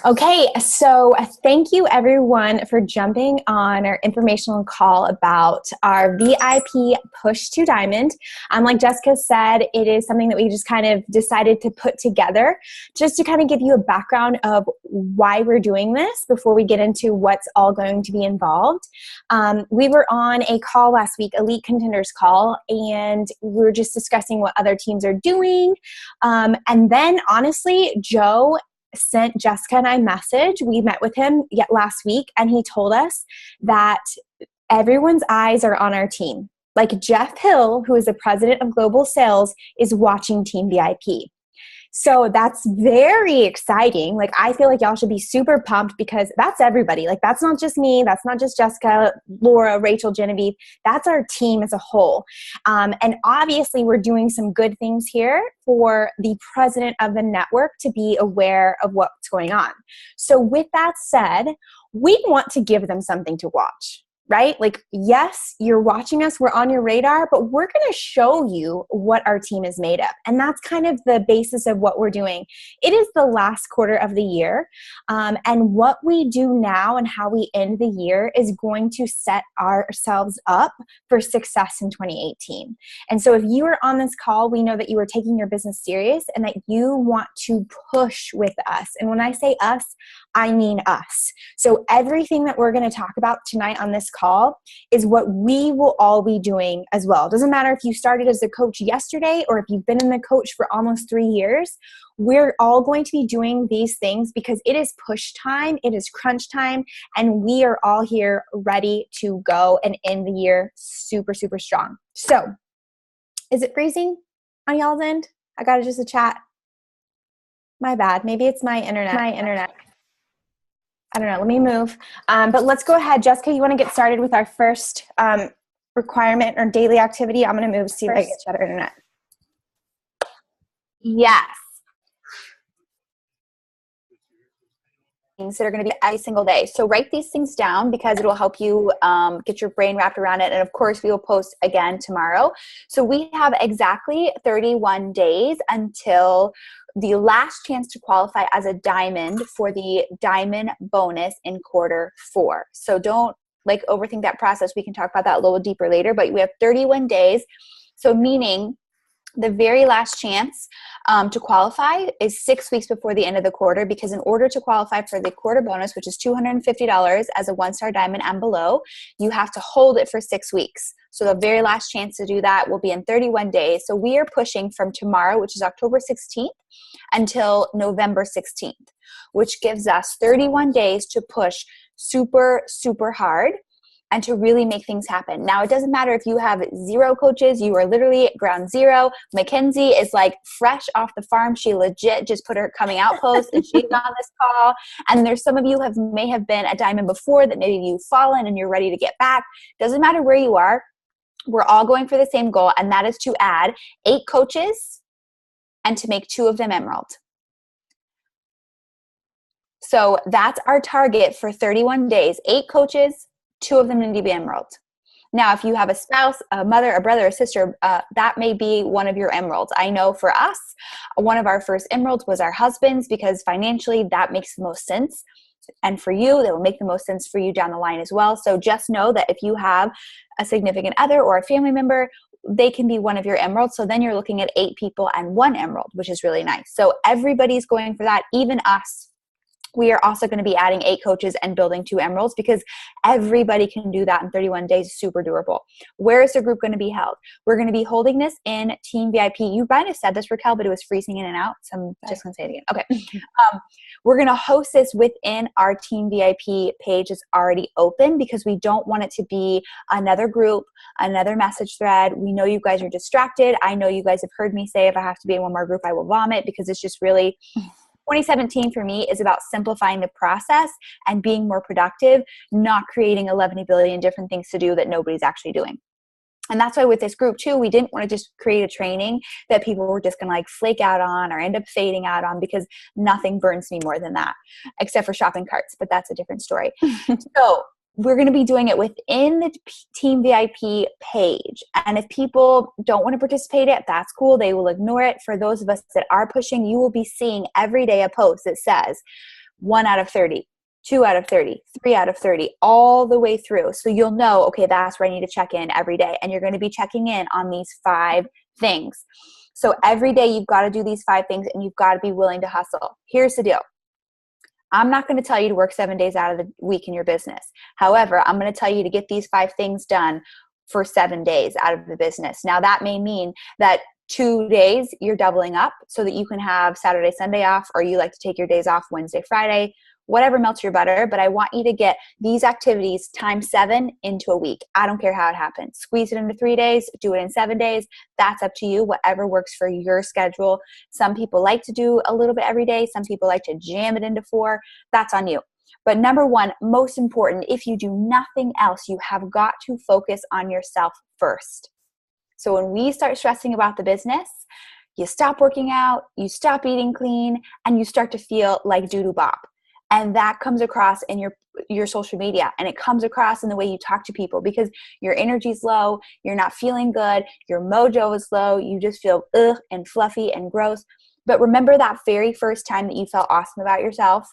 Okay, so thank you everyone for jumping on our informational call about our VIP Push to Diamond. Like Jessica said, it is something that we just kind of decided to put together just to kind of give you a background of why we're doing this before we get into what's all going to be involved. We were on a call last week, Elite Contenders call, and we were just discussing what other teams are doing. And then honestly, Joe sent Jessica and I a message. We met with him last week, and he told us that everyone's eyes are on our team. Like Jeff Hill, who is the president of global sales, is watching Team VIP. So that's very exciting. Like, I feel like y'all should be super pumped because that's everybody. Like, that's not just me. That's not just Jessica, Laura, Rachel, Genevieve. That's our team as a whole. And obviously, we're doing some good things here for the president of the network to be aware of what's going on. So with that said, we want to give them something to watch. Right? Like, yes, you're watching us, we're on your radar, but we're going to show you what our team is made of. And that's kind of the basis of what we're doing. It is the last quarter of the year. And what we do now and how we end the year is going to set ourselves up for success in 2018. And so if you are on this call, we know that you are taking your business serious and that you want to push with us. And when I say us, I mean us. So everything that we're going to talk about tonight on this call is what we will all be doing as well. It doesn't matter if you started as a coach yesterday or if you've been in the coach for almost 3 years. We're all going to be doing these things because it is push time, it is crunch time, and we are all here ready to go and end the year super, super strong. So, is it freezing on y'all's end? I got just a chat. My bad. Maybe it's my internet. I don't know. Let me move. But let's go ahead. Jessica, you want to get started with our first requirement or daily activity? I'm going to move, see if I get better internet. Yes. Things that are going to be every single day. So write these things down because it will help you get your brain wrapped around it. And of course, we will post again tomorrow. So we have exactly 31 days until the last chance to qualify as a diamond for the diamond bonus in Q4. So don't overthink that process. We can talk about that a little deeper later, but we have 31 days. So meaning the very last chance to qualify is 6 weeks before the end of the quarter, because in order to qualify for the quarter bonus, which is $250 as a 1-star diamond and below, you have to hold it for 6 weeks. So the very last chance to do that will be in 31 days. So we are pushing from tomorrow, which is October 16th, until November 16th, which gives us 31 days to push super, super hard and to really make things happen. Now, it doesn't matter if you have 0 coaches, you are literally ground zero. Mackenzie is fresh off the farm. She legit just put her coming out post and she's on this call. And there's some of you may have been a diamond before that maybe you've fallen and you're ready to get back. Doesn't matter where you are. We're all going for the same goal, and that is to add 8 coaches and to make 2 of them emerald. So that's our target for 31 days, 8 coaches, 2 of them need to be emerald. Now, if you have a spouse, a mother, a brother, a sister, that may be one of your emeralds. I know for us, one of our first emeralds was our husbands because financially that makes the most sense. And for you, that will make the most sense for you down the line as well. So just know that if you have a significant other or a family member, they can be one of your emeralds. So then you're looking at 8 people and 1 emerald, which is really nice. So everybody's going for that, even us. We are also going to be adding 8 coaches and building 2 emeralds because everybody can do that in 31 days. Super doable. Where is the group going to be held? We're going to be holding this in Team VIP. You might have said this, Raquel, but it was freezing in and out. So I'm just going to say it again. Okay. We're going to host this within our Team VIP page. It's already open because we don't want it to be another group, another message thread. We know you guys are distracted. I know you guys have heard me say if I have to be in one more group, I will vomit because it's just really 2017 for me is about simplifying the process and being more productive, not creating 11 billion different things to do that nobody's actually doing. And that's why with this group too, we didn't want to just create a training that people were just going to flake out on or end up fading out on, because nothing burns me more than that, except for shopping carts, but that's a different story. So we're going to be doing it within the Team VIP page. And if people don't want to participate in it, that's cool. They will ignore it. For those of us that are pushing, you will be seeing every day a post that says, 1 out of 30, 2 out of 30, 3 out of 30, all the way through. So you'll know, okay, that's where I need to check in every day. And you're going to be checking in on these 5 things. So every day you've got to do these 5 things, and you've got to be willing to hustle. Here's the deal. I'm not going to tell you to work 7 days out of the week in your business. However, I'm going to tell you to get these 5 things done for 7 days out of the business. Now that may mean that 2 days you're doubling up so that you can have Saturday, Sunday off, or you like to take your days off Wednesday, Friday, whatever melts your butter. But I want you to get these activities times 7 into a week. I don't care how it happens. Squeeze it into 3 days, do it in 7 days. That's up to you, whatever works for your schedule. Some people like to do a little bit every day. Some people like to jam it into 4. That's on you. But number 1, most important, if you do nothing else, you have got to focus on yourself first. So when we start stressing about the business, you stop working out, you stop eating clean, and you start to feel like doo-doo bop. And that comes across in your social media, and it comes across in the way you talk to people, because your energy's low, you're not feeling good, your mojo is low, you just feel ugh and fluffy and gross. But remember that very first time that you felt awesome about yourself?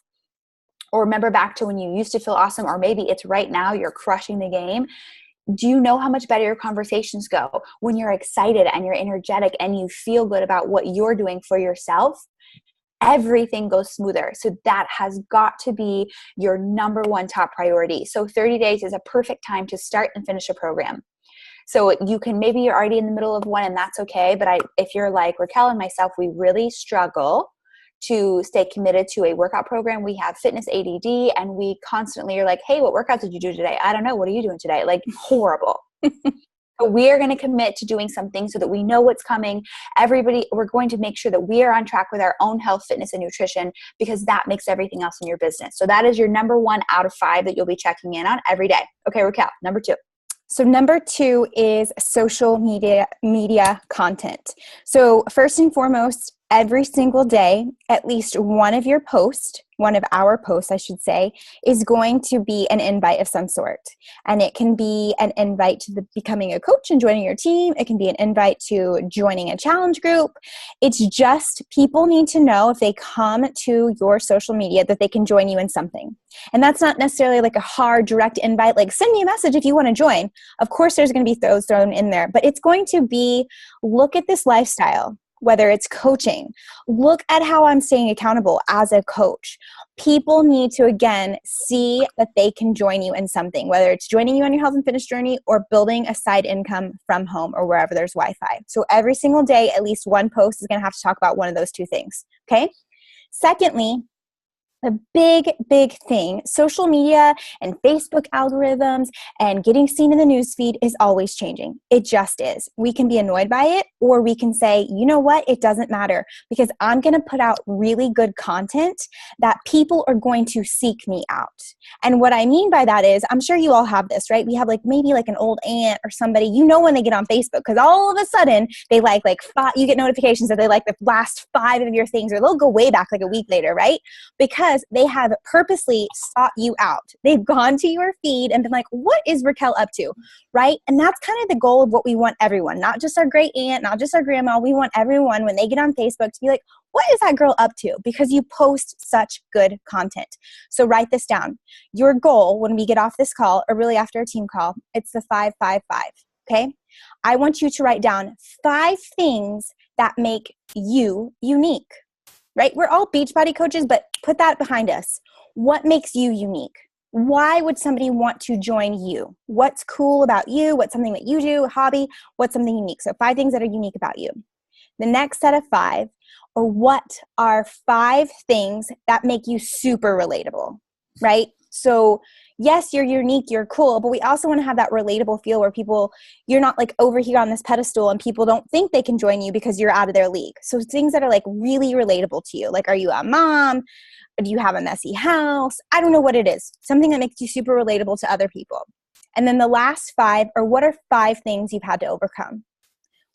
Or remember back to when you used to feel awesome, or maybe it's right now, you're crushing the game. Do you know how much better your conversations go when you're excited and you're energetic and you feel good about what you're doing for yourself? Everything goes smoother. So that has got to be your number 1 top priority. So 30 days is a perfect time to start and finish a program. So you can, maybe you're already in the middle of one, and that's okay. But if you're like Raquel and myself, we really struggle to stay committed to a workout program. We have fitness ADD, and we constantly are like, hey, what workout did you do today? I don't know. What are you doing today? Like, horrible. So we are going to commit to doing something so that we know what's coming. We're going to make sure that we are on track with our own health, fitness, and nutrition, because that makes everything else in your business. So that is your number 1 out of 5 that you'll be checking in on every day. Okay, Raquel, number 2. So number 2 is social media content. So first and foremost, every single day, at least one of our posts, I should say, is going to be an invite of some sort. And it can be an invite to becoming a coach and joining your team. It can be an invite to joining a challenge group. It's just, people need to know if they come to your social media that they can join you in something. And that's not necessarily like a hard, direct invite, like send me a message if you want to join. Of course, there's going to be those thrown in there, but it's going to be, look at this lifestyle. Whether it's coaching, look at how I'm staying accountable as a coach. People need to, again, see that they can join you in something, whether it's joining you on your health and fitness journey or building a side income from home or wherever there's Wi-Fi. So every single day, at least one post is going to have to talk about one of those 2 things. Okay. Secondly, the big thing, social media and Facebook algorithms and getting seen in the newsfeed is always changing. It just is. We can be annoyed by it, or we can say, you know what? It doesn't matter, because I'm going to put out really good content that people are going to seek me out. And what I mean by that is, I'm sure you all have this, right? We have maybe an old aunt or somebody, when they get on Facebook, because all of a sudden they like 5, you get notifications that they like the last 5 of your things, or they'll go way back like a week later, right? Because they have purposely sought you out. They've gone to your feed and been like, what is Raquel up to, right? And that's kind of the goal of what we want everyone, not just our great aunt, not just our grandma. We want everyone, when they get on Facebook, to be like, what is that girl up to? Because you post such good content. So write this down. Your goal when we get off this call, or really after a team call, it's the 5-5-5, okay? I want you to write down 5 things that make you unique. Right? We're all Beachbody coaches, but put that behind us. What makes you unique? Why would somebody want to join you? What's cool about you? What's something that you do, a hobby? What's something unique? So 5 things that are unique about you. The next set of 5, or what are 5 things that make you super relatable, right? So yes, you're unique, you're cool, but we also want to have that relatable feel where you're not over here on this pedestal and people don't think they can join you because you're out of their league. So things that are really relatable to you. Are you a mom? Do you have a messy house? I don't know what it is. Something that makes you super relatable to other people. And then the last 5 are, what are 5 things you've had to overcome?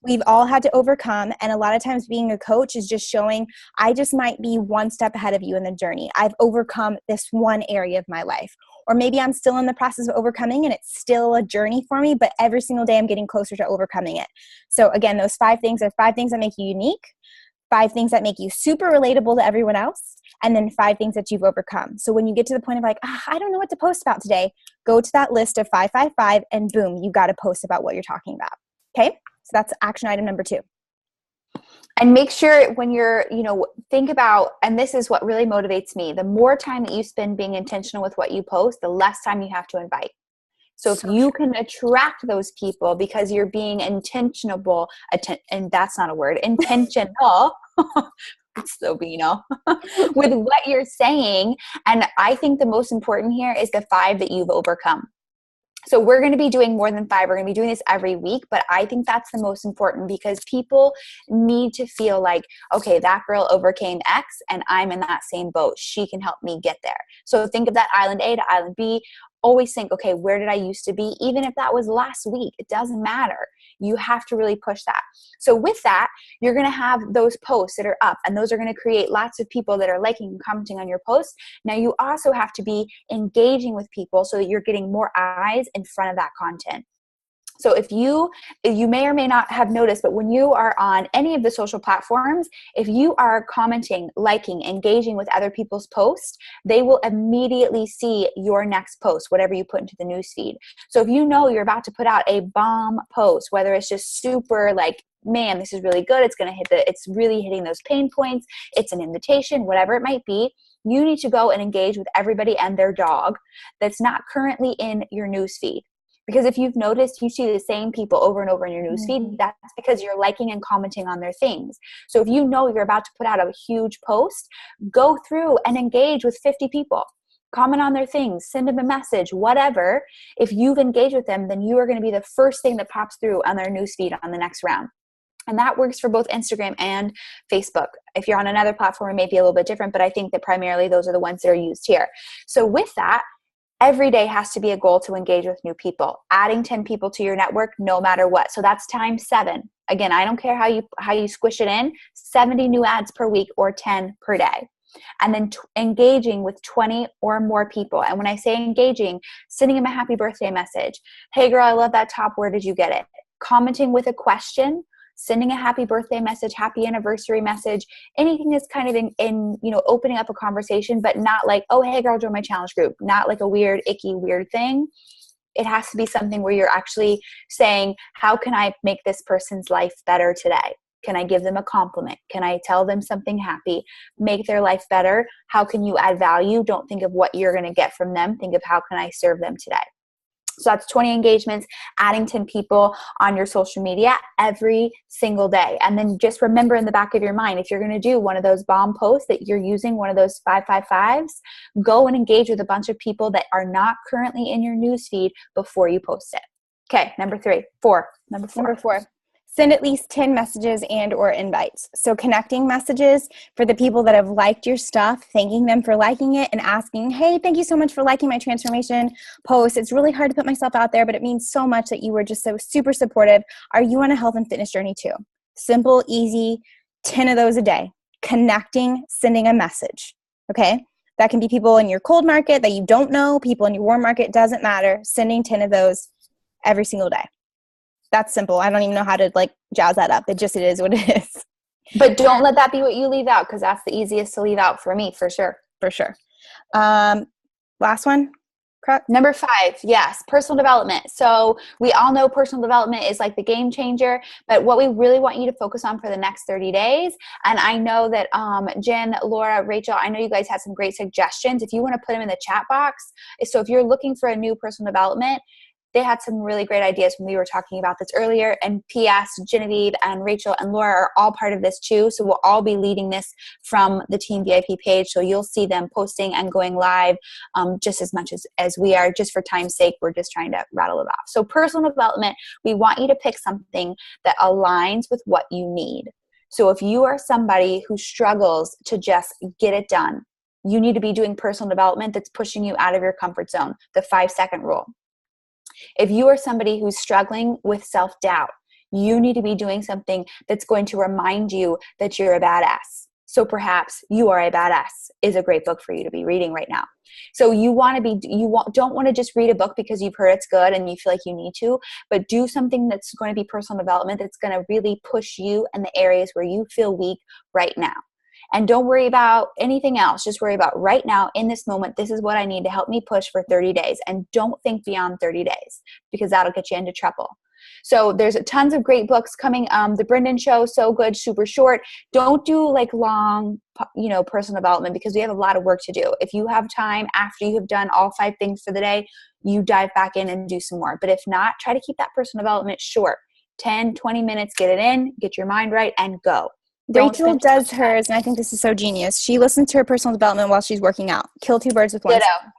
We've all had to overcome, and a lot of times being a coach is just showing, I just might be one step ahead of you in the journey. I've overcome this one area of my life. Or maybe I'm still in the process of overcoming and it's still a journey for me, but every single day I'm getting closer to overcoming it. So again, those 5 things are 5 things that make you unique, 5 things that make you super relatable to everyone else, and then 5 things that you've overcome. So when you get to the point of like, I don't know what to post about today, go to that list of 555 and boom, you got to post about what you're talking about. Okay. So that's action item number 2. And make sure when you're, think about, and this is what really motivates me, the more time that you spend being intentional with what you post, the less time you have to invite. So if you can attract those people because you're being intentional, and that's not a word, intentional, it's so with what you're saying. And I think the most important here is the 5 that you've overcome. So we're going to be doing more than 5. We're going to be doing this every week, but I think that's the most important because people need to feel like, okay, that girl overcame X and I'm in that same boat. She can help me get there. So think of that island A to island B. Always think, okay, where did I used to be? Even if that was last week, it doesn't matter. You have to really push that. So with that, you're going to have those posts that are up, and those are going to create lots of people that are liking and commenting on your posts. Now you also have to be engaging with people so that you're getting more eyes in front of that content. So if you may or may not have noticed, but when you are on any of the social platforms, if you are commenting, liking, engaging with other people's posts, they will immediately see your next post, whatever you put into the newsfeed. So if you know you're about to put out a bomb post, whether it's just super like, man, this is really good, it's really hitting those pain points, it's an invitation, whatever it might be, you need to go and engage with everybody and their dog that's not currently in your newsfeed. Because if you've noticed, you see the same people over and over in your newsfeed, that's because you're liking and commenting on their things. So if you know you're about to put out a huge post, go through and engage with 50 people. Comment on their things, send them a message, whatever. If you've engaged with them, then you are going to be the first thing that pops through on their newsfeed on the next round. And that works for both Instagram and Facebook. If you're on another platform, it may be a little bit different, but I think that primarily those are the ones that are used here. So with that, every day has to be a goal to engage with new people, adding 10 people to your network, no matter what. So that's times 7. Again, I don't care how you squish it in, 70 new ads per week or 10 per day. And then engaging with 20 or more people. And when I say engaging, sending them a happy birthday message. Hey girl, I love that top. Where did you get it? Commenting with a question, sending a happy birthday message, happy anniversary message, anything that's kind of in opening up a conversation, but not like, oh, hey girl, join my challenge group. Not like a weird, icky, weird thing. It has to be something where you're actually saying, how can I make this person's life better today? Can I give them a compliment? Can I tell them something happy? Make their life better? How can you add value? Don't think of what you're going to get from them. Think of how can I serve them today? So that's 20 engagements, adding 10 people on your social media every single day. And then just remember in the back of your mind, if you're going to do one of those bomb posts that you're using, one of those 555s, go and engage with a bunch of people that are not currently in your newsfeed before you post it. Okay, number 4. Send at least 10 messages and or invites. So connecting messages for the people that have liked your stuff, thanking them for liking it and asking, hey, thank you so much for liking my transformation post. It's really hard to put myself out there, but it means so much that you were just so super supportive. Are you on a health and fitness journey too? Simple, easy, 10 of those a day. Connecting, sending a message. Okay? That can be people in your cold market that you don't know, people in your warm market, doesn't matter. Sending 10 of those every single day. That's simple. I don't even know how to jazz that up. It is what it is. But don't let that be what you leave out, because that's the easiest to leave out for me, for sure. For sure. Last one. Correct? Number 5, yes, personal development. So we all know personal development is like the game changer, but what we really want you to focus on for the next 30 days, and I know that Jen, Laura, Rachel, I know you guys had some great suggestions. If you want to put them in the chat box, so if you're looking for a new personal development, they had some really great ideas when we were talking about this earlier. And P.S. Genevieve and Rachel and Laura are all part of this too. So we'll all be leading this from the Team VIP page. So you'll see them posting and going live just as much as we are. Just for time's sake, we're just trying to rattle it off. So personal development, we want you to pick something that aligns with what you need. So if you are somebody who struggles to just get it done, you need to be doing personal development that's pushing you out of your comfort zone, the 5-second rule. If you are somebody who's struggling with self-doubt, you need to be doing something that's going to remind you that you're a badass. So perhaps You Are a Badass is a great book for you to be reading right now. So don't want to just read a book because you've heard it's good and you feel like you need to, but do something that's going to be personal development that's going to really push you in the areas where you feel weak right now. And don't worry about anything else. Just worry about right now in this moment, this is what I need to help me push for 30 days. And don't think beyond 30 days because that'll get you into trouble. So there's tons of great books coming. The Brendan Show, so good, super short. Don't do like long, personal development because we have a lot of work to do. If you have time after you have done all 5 things for the day, you dive back in and do some more. But if not, try to keep that personal development short. 10, 20 minutes, get it in, get your mind right, and go. Rachel does hers, and I think this is so genius. She listens to her personal development while she's working out. Kill 2 birds with one Ditto. stone.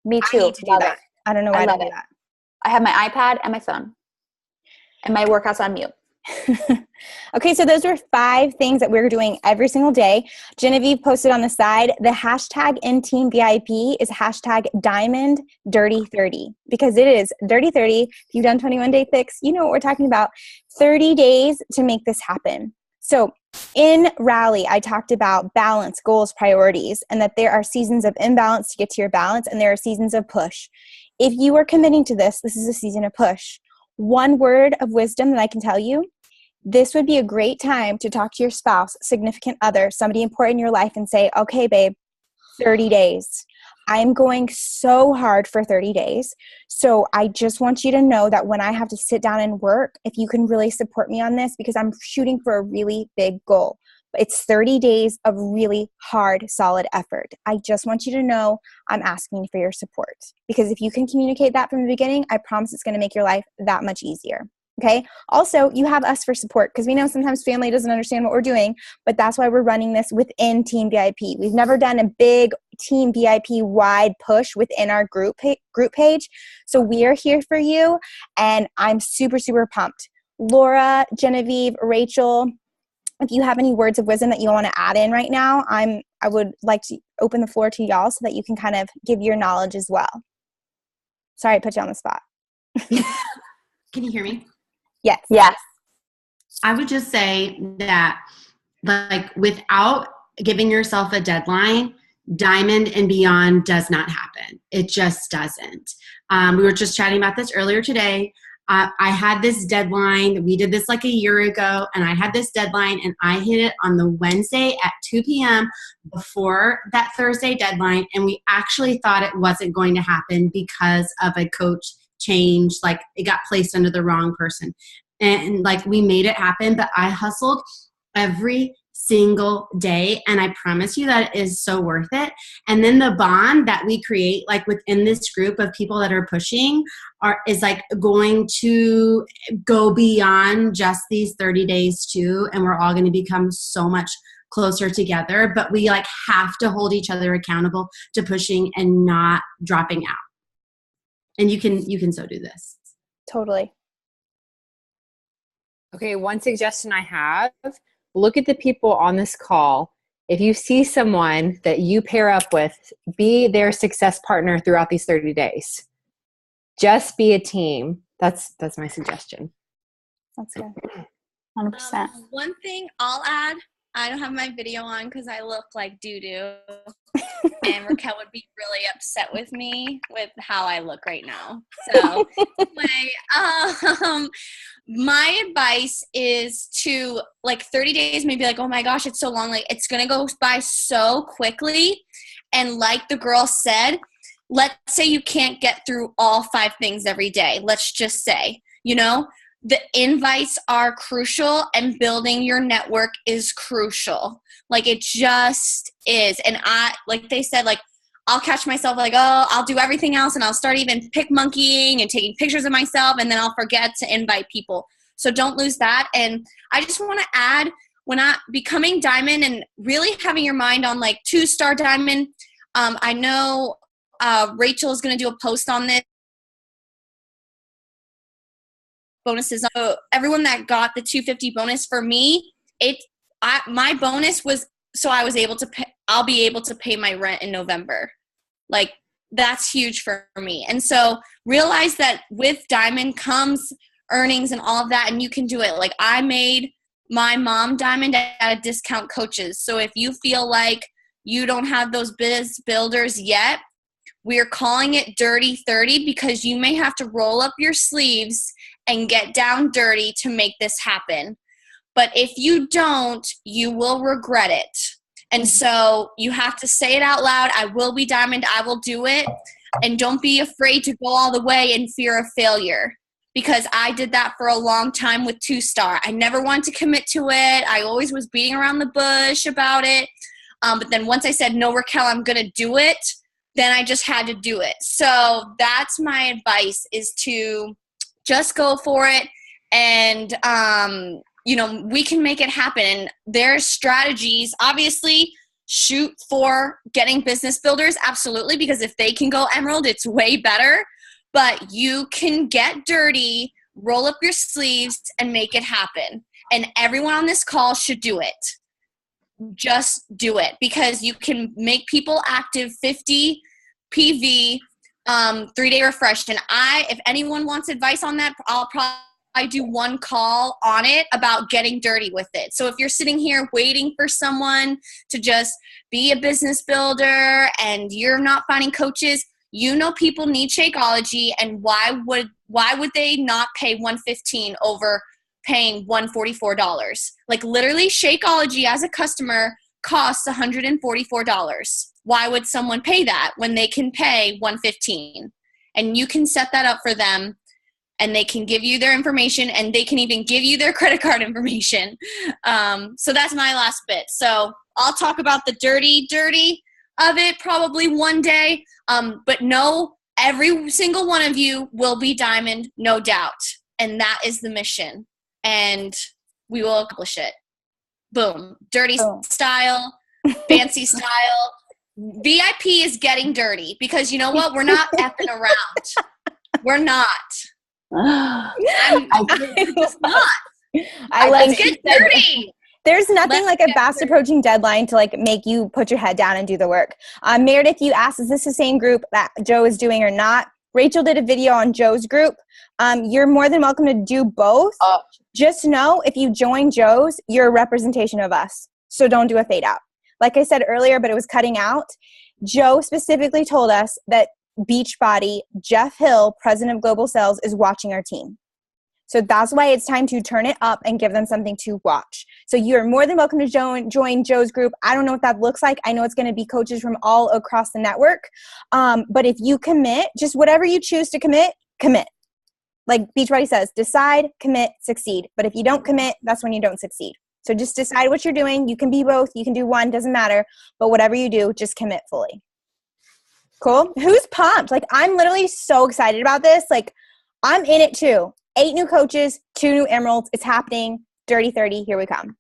Me too. I need to do that. I don't know why I don't do that. I have my iPad and my phone. And my workouts on mute. Okay, so those were 5 things that we're doing every single day. Genevieve posted on the side, the hashtag in Team VIP is hashtag Diamond Dirty 30 because it is Dirty 30. If you've done 21 Day Fix, you know what we're talking about. 30 days to make this happen. So in Rally, I talked about balance, goals, priorities, and that there are seasons of imbalance to get to your balance, and there are seasons of push. If you are committing to this, this is a season of push. One word of wisdom that I can tell you, this would be a great time to talk to your spouse, significant other, somebody important in your life and say, okay, babe, 30 days. I'm going so hard for 30 days. So I just want you to know that when I have to sit down and work, if you can really support me on this, because I'm shooting for a really big goal. It's 30 days of really hard, solid effort. I just want you to know I'm asking for your support. Because if you can communicate that from the beginning, I promise it's going to make your life that much easier. Okay? Also, you have us for support because we know sometimes family doesn't understand what we're doing, but that's why we're running this within Team VIP. We've never done a big Team VIP wide push within our group page. So we are here for you, and I'm super, super pumped. Laura, Genevieve, Rachel, if you have any words of wisdom that you want to add in right now, I would like to open the floor to y'all so that you can kind of give your knowledge as well. Sorry, I put you on the spot. Can you hear me? Yes. Yes. I would just say that, like, without giving yourself a deadline, Diamond and Beyond does not happen. It just doesn't. We were just chatting about this earlier today. I had this deadline. We did this like a year ago, and I had this deadline, and I hit it on the Wednesday at 2 p.m. before that Thursday deadline, and we actually thought it wasn't going to happen because of a coach change. Like, it got placed under the wrong person. And like, we made it happen, but I hustled every single day, and I promise you that it is so worth it. And then the bond that we create, like within this group of people that are pushing, is like going to go beyond just these 30 days too, and we're all going to become so much closer together. But we like have to hold each other accountable to pushing and not dropping out. And you can so do this. Totally. Okay, one suggestion I have, look at the people on this call. If you see someone that you pair up with, be their success partner throughout these 30 days. Just be a team. That's my suggestion. That's good. 100%. One thing I'll add, I don't have my video on because I look like doo-doo. And Raquel would be really upset with me with how I look right now. So anyway, my advice is to, like, 30 days, maybe like, oh my gosh, it's so long. Like, it's going to go by so quickly. And like the girl said, let's say you can't get through all 5 things every day. Let's just say, the invites are crucial, and building your network is crucial. Like, it just is. And like they said, like, I'll catch myself like, oh, I'll do everything else, and I'll start even pick monkeying and taking pictures of myself, and then I'll forget to invite people. So don't lose that. And I just want to add, when becoming diamond and really having your mind on like 2-star diamond, I know Rachel is going to do a post on this. Bonuses. Everyone that got the 250 bonus, for me, my bonus was so I was able to pay, I'll be able to pay my rent in November. Like, that's huge for me. And so realize that with Diamond comes earnings and all of that, and you can do it. Like, I made my mom Diamond at a discount coaches. So if you feel like you don't have those biz builders yet, we're calling it Dirty 30 because you may have to roll up your sleeves and get down dirty to make this happen. But if you don't, you will regret it. And so you have to say it out loud. I will be diamond. I will do it. And don't be afraid to go all the way in fear of failure, because I did that for a long time with 2-star. I never wanted to commit to it. I always was beating around the bush about it. But then once I said, no, Raquel, I'm going to do it, then I just had to do it. So that's my advice, is to just go for it. And, we can make it happen. And there's strategies, obviously. Shoot for getting business builders, absolutely, because if they can go emerald, it's way better. But you can get dirty, roll up your sleeves, and make it happen. And everyone on this call should do it. Just do it, because you can make people active. 50 PV, 3-day refresh. And if anyone wants advice on that, I'll probably do one call on it about getting dirty with it. So if you're sitting here waiting for someone to just be a business builder and you're not finding coaches, people need Shakeology, and why would they not pay $115 over paying $144? Like, literally, Shakeology as a customer costs $144. Why would someone pay that when they can pay $115? And you can set that up for them, and they can give you their information, and they can even give you their credit card information. So that's my last bit. So I'll talk about the dirty of it probably one day. But no, every single one of you will be diamond, no doubt. And that is the mission. And we will accomplish it. Boom. Dirty style, fancy style. VIP is getting dirty, because you know what? We're not effing around. We're not. I'm just not. Let's get dirty. There's nothing like a fast approaching deadline to like make you put your head down and do the work. Meredith, you asked, is this the same group that Joe is doing or not? Rachel did a video on Joe's group. You're more than welcome to do both. Just know, if you join Joe's, you're a representation of us. So don't do a fade out. Like I said earlier, but it was cutting out. Joe specifically told us that Beachbody, Jeff Hill, president of global sales, is watching our team. So that's why it's time to turn it up and give them something to watch. So you're more than welcome to join Joe's group. I don't know what that looks like. I know it's going to be coaches from all across the network. But if you commit, just whatever you choose to commit. Like Beachbody says, decide, commit, succeed. But if you don't commit, that's when you don't succeed. So just decide what you're doing. You can be both. You can do one. Doesn't matter. But whatever you do, just commit fully. Cool. Who's pumped? Like, I'm literally so excited about this. Like, I'm in it too. 8 new coaches, 2 new emeralds. It's happening. Dirty 30. Here we come.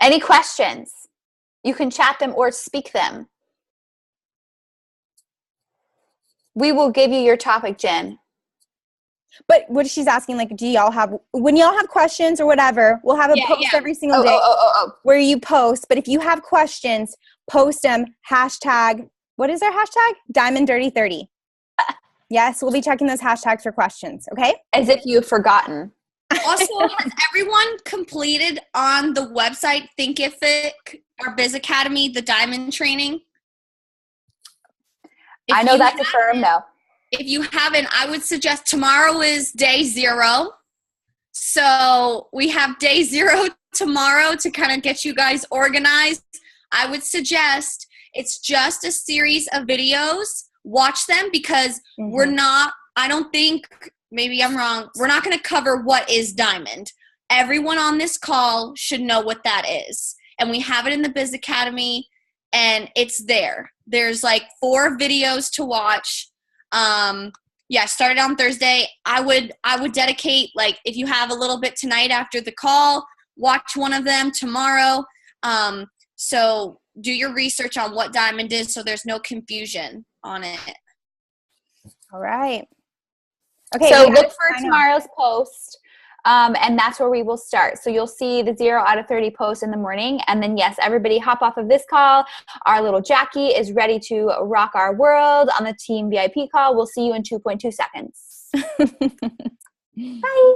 Any questions? You can chat them or speak them. We will give you your topic, Jen. But what she's asking, like, when y'all have questions or whatever, we'll have a post every single day where you post. But if you have questions, post them. Hashtag, what is our hashtag? Diamond Dirty 30. Yes, we'll be checking those hashtags for questions. Okay. As if you've forgotten. Also, has everyone completed on the website Thinkific, our Biz Academy, the Diamond training? I know that's a firm no. If you haven't, I would suggest tomorrow is day 0. So we have day 0 tomorrow to kind of get you guys organized. I would suggest it's just a series of videos. Watch them, because I don't think, maybe I'm wrong, we're not going to cover what is diamond. Everyone on this call should know what that is. And we have it in the Biz Academy, and it's there. There's like 4 videos to watch. Started on Thursday. I would dedicate, like, if you have a little bit tonight after the call, watch one of them tomorrow. So do your research on what diamond is, so there's no confusion on it. All right. Okay. So look for tomorrow's post. And that's where we will start. So you'll see the 0 out of 30 post in the morning. And then, yes, everybody hop off of this call. Our little Jackie is ready to rock our world on the team VIP call. We'll see you in 2.2 seconds. Bye.